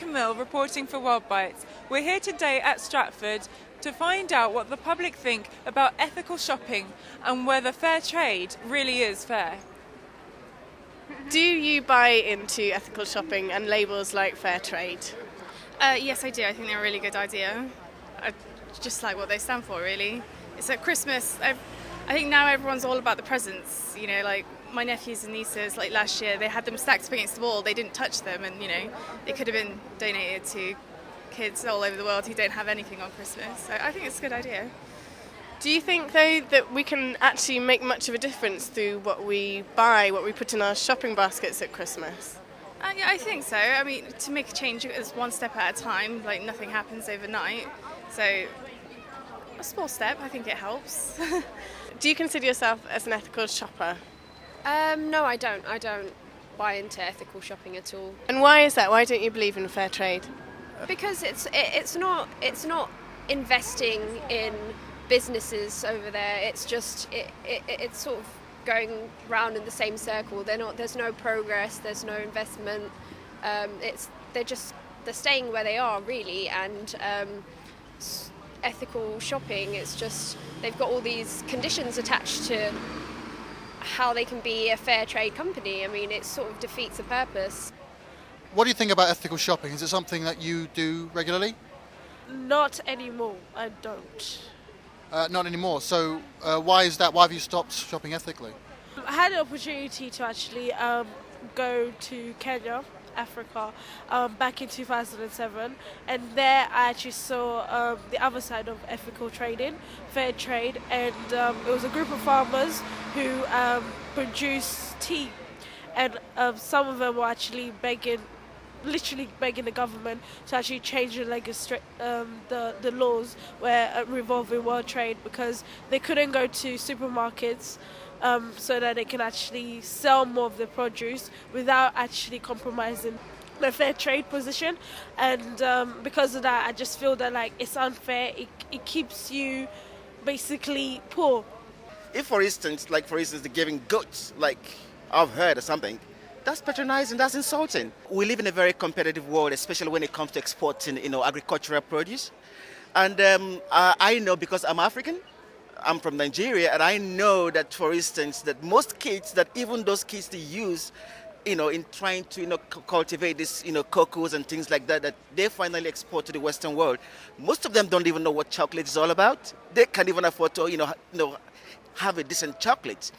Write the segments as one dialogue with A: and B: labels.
A: Camille reporting for WORLDwrite. We're here today at Stratford to find out what the public think about ethical shopping and whether fair trade really is fair.
B: Do you buy into ethical shopping and labels like fair trade?
C: Yes, I do. I think they're a really good idea. I just like what they stand for, really. It's at Christmas. I think now everyone's all about the presents. You know, like my nephews and nieces, like last year, they had them stacked up against the wall. They didn't touch them, and they could have been donated to kids all over the world who don't have anything on Christmas. So I think it's a good idea.
B: Do you think, though, that we can actually make much of a difference through what we buy, what we put in our shopping baskets at Christmas?
C: Yeah, I think so. I mean, to make a change is one step at a time. Like, nothing happens overnight. So a small step, I think it helps.
B: Do you consider yourself as an ethical shopper?
D: No, I don't. I don't buy into ethical shopping at all.
B: And why is that? Why don't you believe in fair trade?
D: Because it's not investing in businesses over there. It's just it's sort of going round in the same circle. There's no progress. There's no investment. They're staying where they are, really. And ethical shopping, it's just they've got all these conditions attached to how they can be a fair trade company. I mean, it sort of defeats the purpose.
E: What do you think about ethical shopping? Is it something that you do regularly?
F: Not anymore, I don't.
E: Not anymore. So why is that? Why have you stopped shopping ethically?
F: I had an opportunity to actually go to Kenya, Africa, back in 2007, and there I actually saw the other side of ethical trading, fair trade, and it was a group of farmers who produce tea, and some of them were actually literally begging the government to actually change the laws where revolving world trade, because they couldn't go to supermarkets so that they can actually sell more of the produce without actually compromising the fair trade position. And because of that, I just feel that it's unfair. It keeps you basically poor.
G: If, for instance, they're giving goats, like I've heard or something, that's patronizing, that's insulting. We live in a very competitive world, especially when it comes to exporting, agricultural produce. And I know, because I'm African, I'm from Nigeria, and I know that, for instance, that most kids, that even those kids they use, in trying to, cultivate this, cocoas and things like that, that they finally export to the Western world, most of them don't even know what chocolate is all about. They can't even afford to, have a decent chocolate.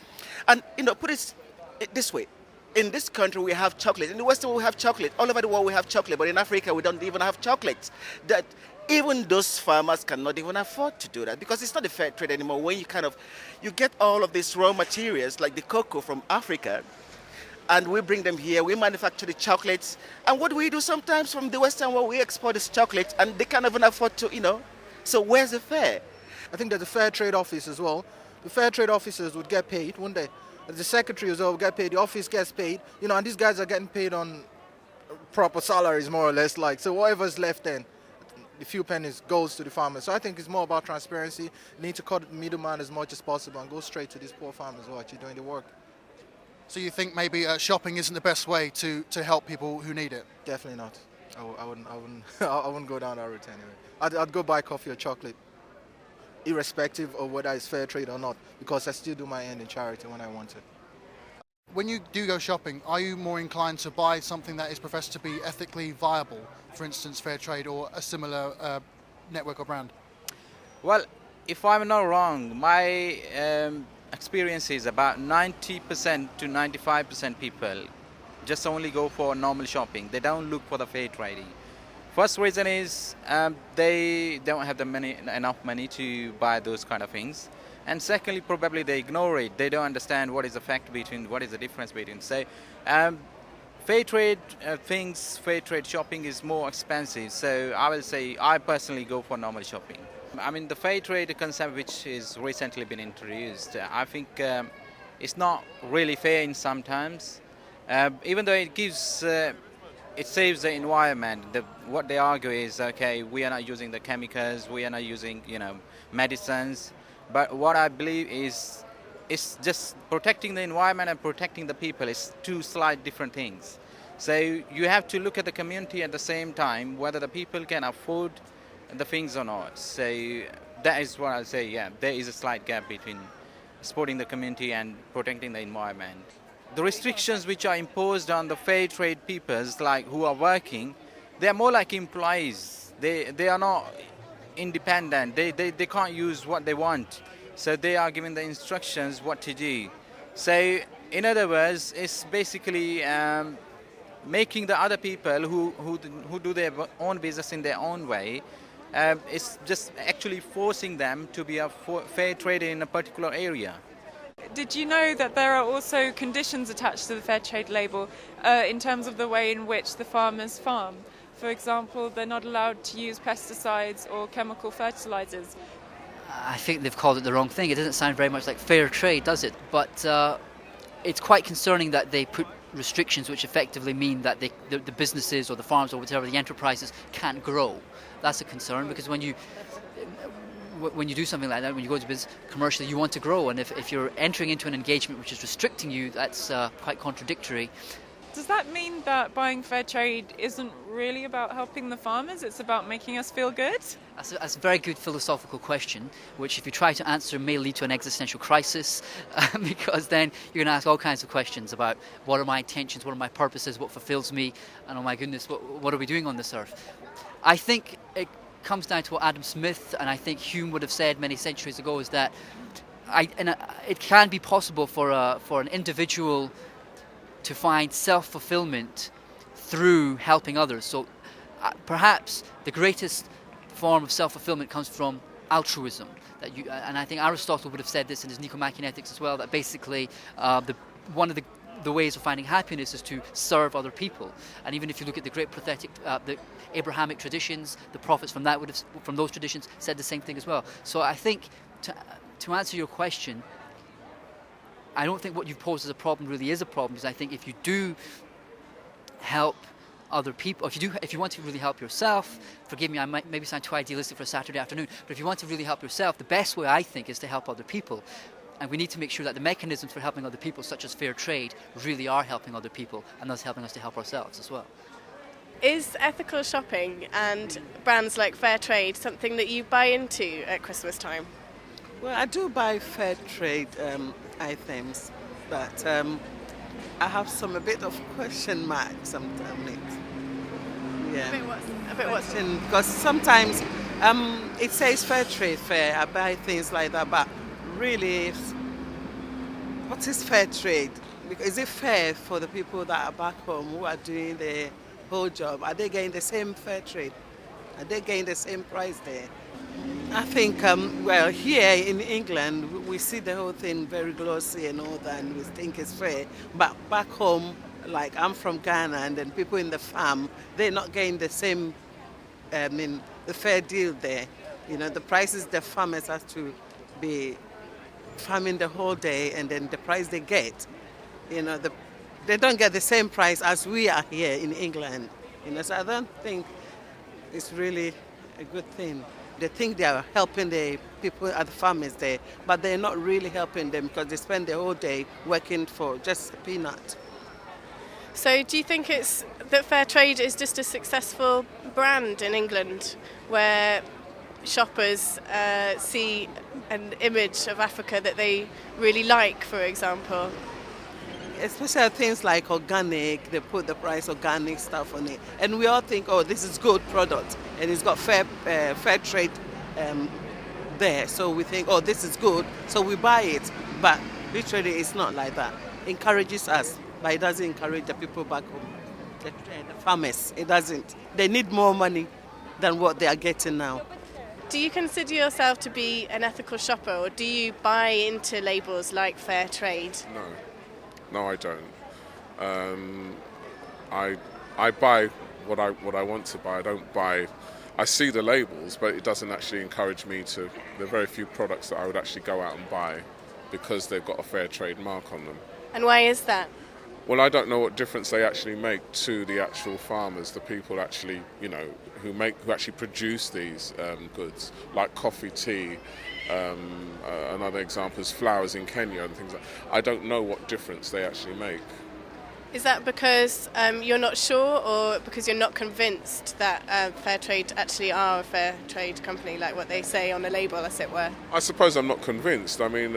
G: And, put it this way. In this country, we have chocolate. In the Western world, we have chocolate. All over the world, we have chocolate. But in Africa, we don't even have chocolate. That even those farmers cannot even afford to do that, because it's not a fair trade anymore. When you get all of these raw materials, like the cocoa from Africa, and we bring them here, we manufacture the chocolates. And what do we do sometimes from the Western world? We export this chocolate, and they can't even afford to, So where's the fair?
H: I think there's a fair trade office as well. The fair trade officers would get paid, wouldn't they? The secretary as well get paid, the office gets paid, and these guys are getting paid on proper salaries, more or less. So whatever's left then, the few pennies goes to the farmers. So I think it's more about transparency. You need to cut the middleman as much as possible and go straight to these poor farmers who are actually doing the work.
E: So you think maybe shopping isn't the best way to help people who need it?
H: Definitely not. I wouldn't go down that route anyway. I'd go buy coffee or chocolate, irrespective of whether it's fair trade or not, because I still do my end in charity when I want it.
E: When you do go shopping, are you more inclined to buy something that is professed to be ethically viable, for instance fair trade, or a similar network or brand?
I: Well, if I'm not wrong, my experience is about 90% to 95% people just only go for normal shopping. They don't look for the fair trading. First reason is they don't have enough money to buy those kind of things, and secondly, probably they ignore it. They don't understand what is the difference between. Say, fair trade fair trade shopping is more expensive. So I will say I personally go for normal shopping. I mean, the fair trade concept, which is recently been introduced, I think it's not really fair in sometimes, even though it gives. It saves the environment. What they argue is, okay, we are not using the chemicals, we are not using, medicines. But what I believe is, it's just protecting the environment and protecting the people is two slight different things. So you have to look at the community at the same time, whether the people can afford the things or not. So that is what I'll say, yeah, there is a slight gap between supporting the community and protecting the environment. The restrictions which are imposed on the fair trade peoples, like who are working, they are more like employees. They are not independent. They can't use what they want. So they are given the instructions what to do. So in other words, it's basically making the other people who do their own business in their own way, it's just actually forcing them to be a fair trader in a particular area.
A: Did you know that there are also conditions attached to the fair trade label in terms of the way in which the farmers farm? For example, they're not allowed to use pesticides or chemical fertilizers.
J: I think they've called it the wrong thing. It doesn't sound very much like fair trade, does it? But it's quite concerning that they put restrictions which effectively mean that the businesses or the farms or whatever, the enterprises can't grow. That's a concern, because when you do something like that, when you go to business commercially, you want to grow, and if you're entering into an engagement which is restricting you, that's quite contradictory.
A: Does that mean that buying fair trade isn't really about helping the farmers, it's about making us feel good?
J: That's a very good philosophical question, which if you try to answer may lead to an existential crisis, because then you're going to ask all kinds of questions about what are my intentions, what are my purposes, what fulfills me, and oh my goodness, what are we doing on this earth? I think it comes down to what Adam Smith and I think Hume would have said many centuries ago, is that it can be possible for an individual to find self-fulfillment through helping others. So perhaps the greatest form of self-fulfillment comes from altruism. And I think Aristotle would have said this in his Nicomachean Ethics as well, that basically one of the ways of finding happiness is to serve other people. And even if you look at the great prophetic, the Abrahamic traditions, the prophets from those traditions said the same thing as well. So I think to answer your question, I don't think what you've posed as a problem really is a problem, because I think if you do help other people, if you want to really help yourself, forgive me, I might maybe sound too idealistic for a Saturday afternoon, but if you want to really help yourself, the best way I think is to help other people. And we need to make sure that the mechanisms for helping other people, such as fair trade, really are helping other people, and thus helping us to help ourselves as well.
B: Is ethical shopping and brands like fair trade something that you buy into at Christmas time?
K: Well, I do buy fair trade items, but I have a bit of question marks sometimes. Yeah.
B: A bit what?
K: Because sometimes it says fair trade fair. I buy things like that, but really, what is fair trade? Is it fair for the people that are back home who are doing the whole job? Are they getting the same fair trade? Are they getting the same price there? I think, here in England, we see the whole thing very glossy and all that, and we think it's fair. But back home, like I'm from Ghana, and then people in the farm, they're not getting the same, the fair deal there. You know, the prices the farmers have to be farming the whole day, and then the price they get, you know, they don't get the same price as we are here in England. You know, so I don't think it's really a good thing. They think they are helping the people at the farmers there, but they're not really helping them because they spend the whole day working for just a peanut.
B: So do you think it's that fair trade is just a successful brand in England, where shoppers see an image of Africa that they really like, for example?
K: Especially things like organic, they put the price organic stuff on it. And we all think, oh, this is good product, and it's got fair trade there. So we think, oh, this is good, so we buy it. But literally, it's not like that. It encourages us, but it doesn't encourage the people back home, the farmers. It doesn't. They need more money than what they are getting now.
B: Do you consider yourself to be an ethical shopper, or do you buy into labels like fair trade?
L: No, I don't. I buy what I want to buy. I don't buy. I see the labels, but it doesn't actually encourage me to. There are very few products that I would actually go out and buy because they've got a fair trade mark on them.
B: And why is that?
L: Well, I don't know what difference they actually make to the actual farmers, the people actually, you know, who actually produce these goods, like coffee, tea. Another example is flowers in Kenya and things like that. I don't know what difference they actually make.
B: Is that because you're not sure, or because you're not convinced that fair trade actually are a fair trade company, like what they say on the label, as it were?
L: I suppose I'm not convinced. I mean,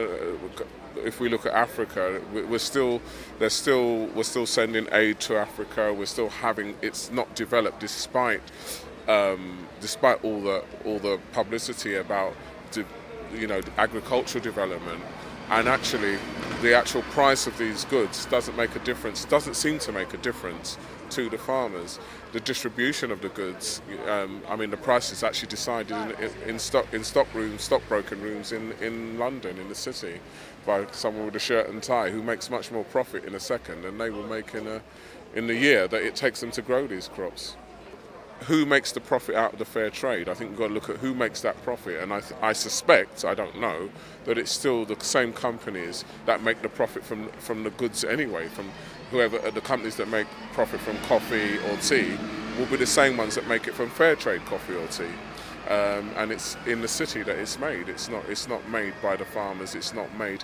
L: if we look at Africa, we're still sending aid to Africa. We're still having, it's not developed despite all the publicity about agricultural development. And actually, the actual price of these goods doesn't seem to make a difference to the farmers. The distribution of the goods, the price is actually decided in stockbroking rooms in London, in the city, by someone with a shirt and tie who makes much more profit in a second than they will make in the year that it takes them to grow these crops. Who makes the profit out of the fair trade? I think we've got to look at who makes that profit, and I suspect, I don't know, that it's still the same companies that make the profit from the goods anyway. From whoever the companies that make profit from coffee or tea will be the same ones that make it from fair trade coffee or tea. And it's in the city that it's made. It's not made by the farmers. It's not made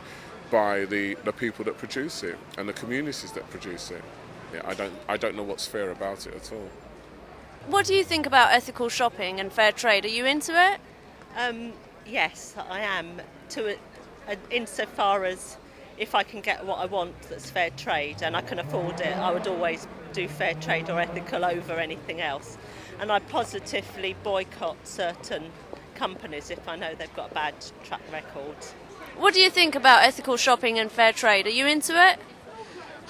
L: by the people that produce it and the communities that produce it. Yeah, I don't know what's fair about it at all.
M: What do you think about ethical shopping and fair trade? Are you into it?
N: Yes, I am, insofar as if I can get what I want that's fair trade and I can afford it, I would always do fair trade or ethical over anything else. And I positively boycott certain companies if I know they've got a bad track record.
M: What do you think about ethical shopping and fair trade? Are you into it?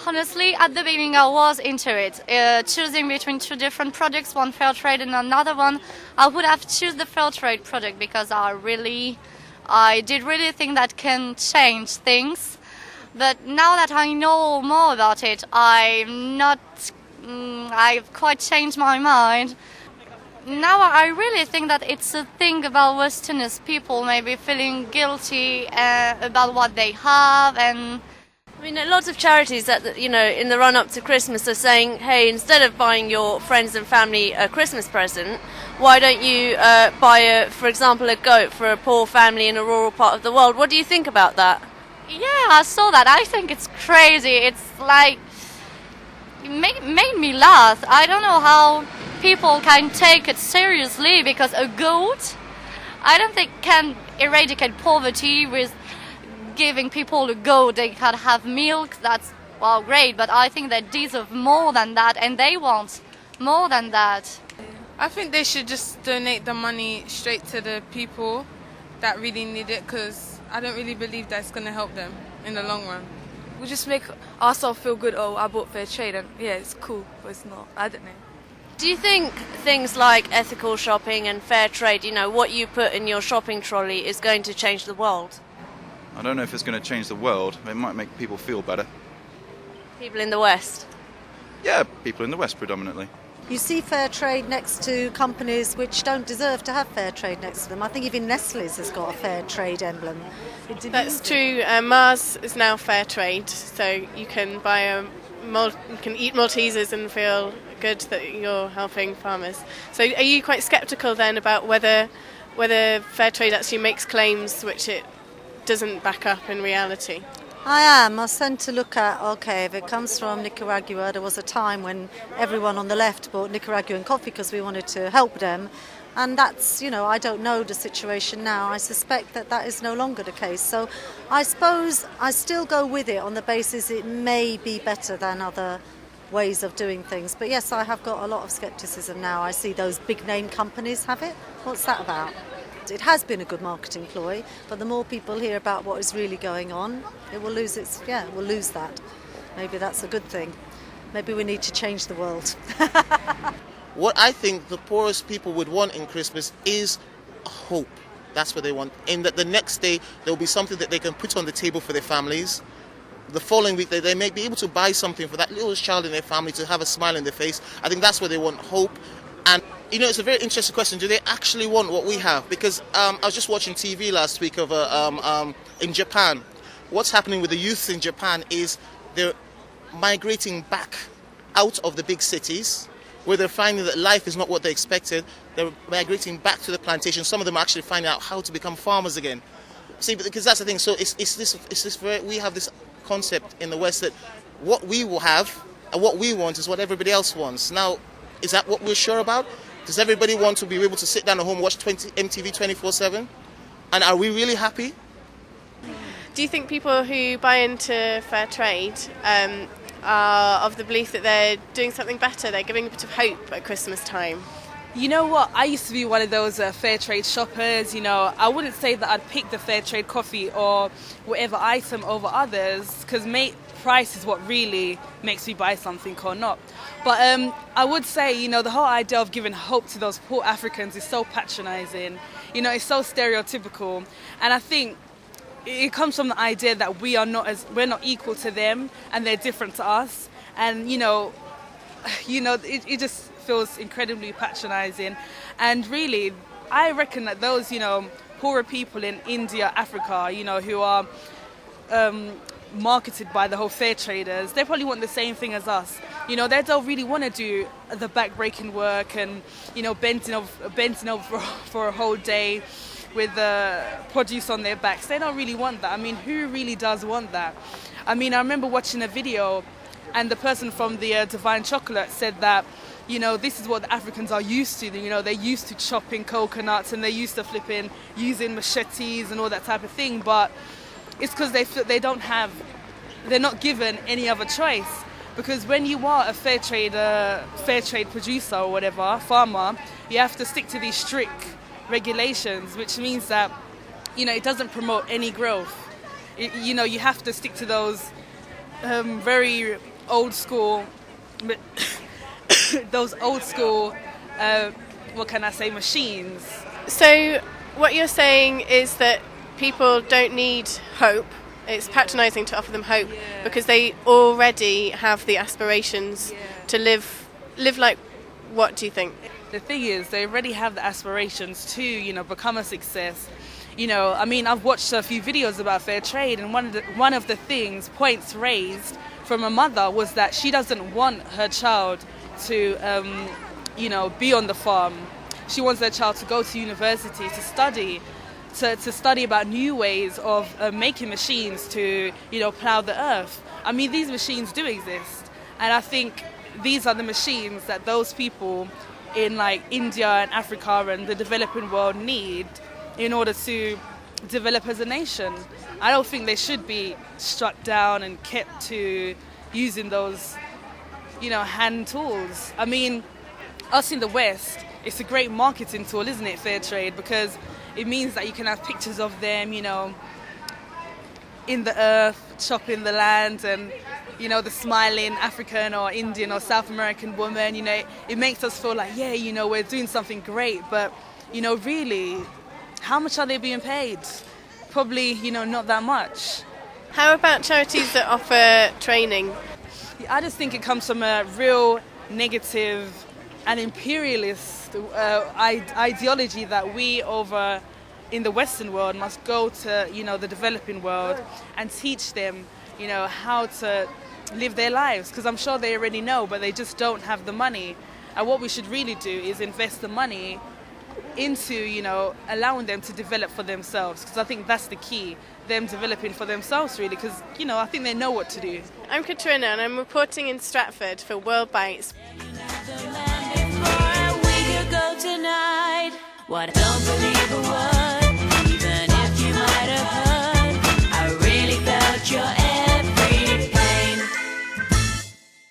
O: Honestly, at the beginning I was into it, choosing between two different products, one fair trade and another one. I would have chosen the fair trade product because I did really think that can change things. But now that I know more about it, I've quite changed my mind. Now I really think that it's a thing about Westerners, people maybe feeling guilty about what they have. And
M: I mean, lots of charities that, in the run-up to Christmas are saying, hey, instead of buying your friends and family a Christmas present, why don't you buy, for example, a goat for a poor family in a rural part of the world? What do you think about that?
O: Yeah, I saw that. I think it's crazy. It's like, it made me laugh. I don't know how people can take it seriously, because a goat, I don't think can eradicate poverty with giving people a goat. They can have milk, that's, well, great, but I think they deserve more than that, and they want more than that.
A: I think they should just donate the money straight to the people that really need it, because I don't really believe that's going to help them in the long run.
P: We just make ourselves feel good, oh, I bought fair trade, and yeah, it's cool, but it's not, I don't know.
M: Do you think things like ethical shopping and fair trade, what you put in your shopping trolley is going to change the world?
Q: I don't know if it's going to change the world. It might make people feel better.
M: People in the West?
Q: Yeah, people in the West predominantly.
R: You see fair trade next to companies which don't deserve to have fair trade next to them. I think even Nestle's has got a fair trade emblem.
B: That's true. Mars is now fair trade, so you can buy you can eat Maltesers and feel good that you're helping farmers. So are you quite sceptical then about whether fair trade actually makes claims which it doesn't back up in reality?
R: I am. I tend to look at, okay, if it comes from Nicaragua, there was a time when everyone on the left bought Nicaraguan coffee because we wanted to help them. And that's, I don't know the situation now. I suspect that is no longer the case. So I suppose I still go with it on the basis it may be better than other ways of doing things. But yes, I have got a lot of skepticism now. I see those big name companies have it. What's that about? It has been a good marketing ploy, but the more people hear about what is really going on, it will lose it will lose that. Maybe that's a good thing. Maybe we need to change the world.
S: What I think the poorest people would want in Christmas is hope. That's what they want. In that the next day there will be something that they can put on the table for their families. The following week they may be able to buy something for that little child in their family to have a smile on their face. I think that's what they want, hope. And it's a very interesting question. Do they actually want what we have? Because I was just watching TV last week of in Japan. What's happening with the youth in Japan is they're migrating back out of the big cities, where they're finding that life is not what they expected. They're migrating back to the plantation. Some of them are actually finding out how to become farmers again. See, because that's the thing. So we have this concept in the West that what we will have And what we want is what everybody else wants. Now, is that what we're sure about? Does everybody want to be able to sit down at home and watch MTV 24/7? And are we really happy?
B: Do you think people who buy into fair trade are of the belief that they're doing something better, they're giving a bit of hope at Christmas time?
T: You know what, I used to be one of those fair trade shoppers. You know, I wouldn't say that I'd pick the fair trade coffee or whatever item over others, because price is what really makes me buy something or not. But I would say, you know, the whole idea of giving hope to those poor Africans is so patronizing. You know, it's so stereotypical, and I think it comes from the idea that we're not equal to them and they're different to us, and you know it just feels incredibly patronizing. And really, I reckon that those, you know, poorer people in India, Africa, you know, who are marketed by the whole fair traders, they probably want the same thing as us. You know, they don't really want to do the back-breaking work and, you know, bending over for a whole day with the produce on their backs. They don't really want that. I mean, who really does want that? I mean, I remember watching a video, and the person from the Divine Chocolate said that, you know, this is what the Africans are used to. You know, they're used to chopping coconuts and they're used to using machetes and all that type of thing. But it's because they're not given any other choice. Because when you are a fair trade producer or whatever, farmer, you have to stick to these strict regulations, which means that, you know, it doesn't promote any growth. You know, you have to stick to those very old school, what can I say, machines.
B: So what you're saying is that people don't need hope. It's patronising to offer them hope because they already have the aspirations to live like, what do you think?
T: The thing is, they already have the aspirations to, you know, become a success. You know, I mean, I've watched a few videos about fair trade, and one of the points raised from a mother was that she doesn't want her child to, you know, be on the farm. She wants her child to go to university, to study about new ways of making machines to, you know, plough the earth. I mean, these machines do exist, and I think these are the machines that those people in like India and Africa and the developing world need in order to develop as a nation. I don't think they should be struck down and kept to using those, you know, hand tools. I mean, us in the West, it's a great marketing tool, isn't it, fair trade? Because it means that you can have pictures of them, you know, in the earth, chopping the land, and, you know, the smiling African or Indian or South American woman. You know, it makes us feel like, yeah, you know, we're doing something great. But, you know, really, how much are they being paid? Probably, you know, not that much.
B: How about charities that offer training?
T: I just think it comes from a real negative and imperialist ideology that we over in the Western world must go to, you know, the developing world and teach them, you know, how to live their lives. Because I'm sure they already know, but they just don't have the money. And what we should really do is invest the money into, you know, allowing them to develop for themselves. Because I think that's the key, them developing for themselves, really. Because, you know, I think they know what to do.
B: I'm Katrina, and I'm reporting in Stratford for WORLDwrite.
U: What I don't believe a word.